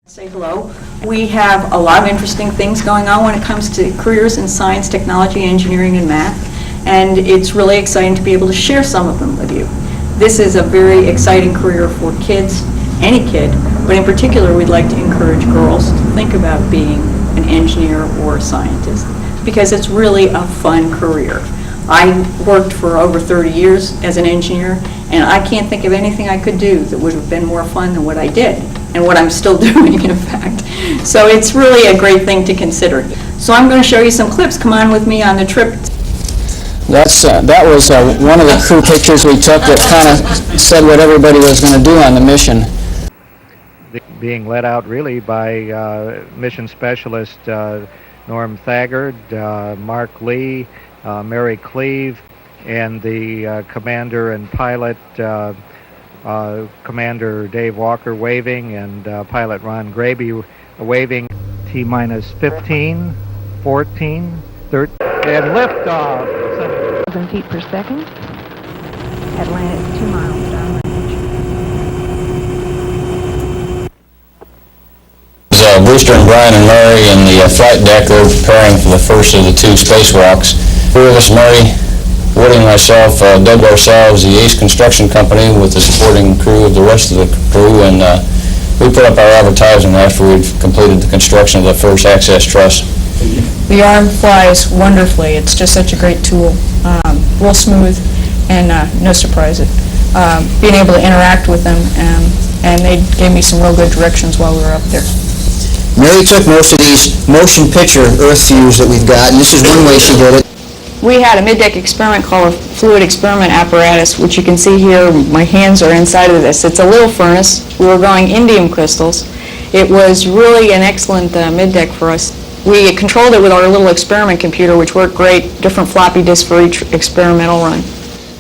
Say hello. We have a lot of interesting things going on when it comes to careers in science, technology, engineering, and math, and it's really exciting to be able to share some of them with you. This is a very exciting career for kids, any kid, but in particular we'd like to encourage girls to think about being an engineer or a scientist because it's really a fun career. I worked for over 30 years as an engineer, and I can't think of anything I could do that would have been more fun than what I did, and what I'm still doing, in fact. So it's really a great thing to consider. So I'm going to show you some clips. Come on with me on the trip. That was one of the crew pictures we took that kind of said what everybody was going to do on the mission. Being led out really by mission specialist Norm Thagard, Mark Lee, Mary Cleave, and the commander and pilot Commander Dave Walker waving, and pilot Ron Graby waving. T-minus 15, 14, 13, and liftoff. 7 feet per second. Atlanta 2 miles downrange. Brewster and Brian and Murray in the flight deck are preparing for the first of the 2 spacewalks. 3 of us, Murray, Woody and myself, dubbed ourselves the Ace Construction Company with the supporting crew of the rest of the crew, and we put up our advertising after we'd completed the construction of the first access truss. The arm flies wonderfully. It's just such a great tool. Real smooth and no surprises. Being able to interact with them, and they gave me some real good directions while we were up there. Mary took most of these motion picture Earth views that we've got, and this is one way she did it. We had a mid-deck experiment called a fluid experiment apparatus, which you can see here. My hands are inside of this. It's a little furnace. We were growing indium crystals. It was really an excellent mid-deck for us. We controlled it with our little experiment computer, which worked great, different floppy disks for each experimental run.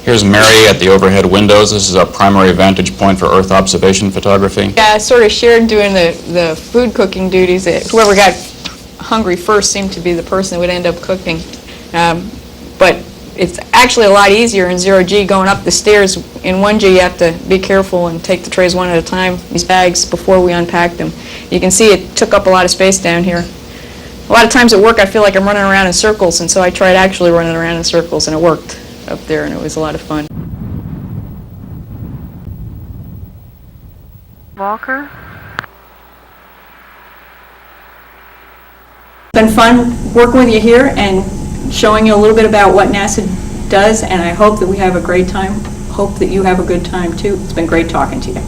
Here's Mary at the overhead windows. This is our primary vantage point for Earth observation photography. Yeah, I sort of shared doing the food cooking duties. Whoever got hungry first seemed to be the person that would end up cooking. But it's actually a lot easier in 0G going up the stairs. In 1G you have to be careful and take the trays one at a time, these bags, before we unpack them. You can see it took up a lot of space down here. A lot of times at work I feel like I'm running around in circles, and so I tried actually running around in circles, and it worked up there, and it was a lot of fun. Walker. It's been fun working with you here and showing you a little bit about what NASA does, and I hope that we have a great time. Hope that you have a good time too. It's been great talking to you.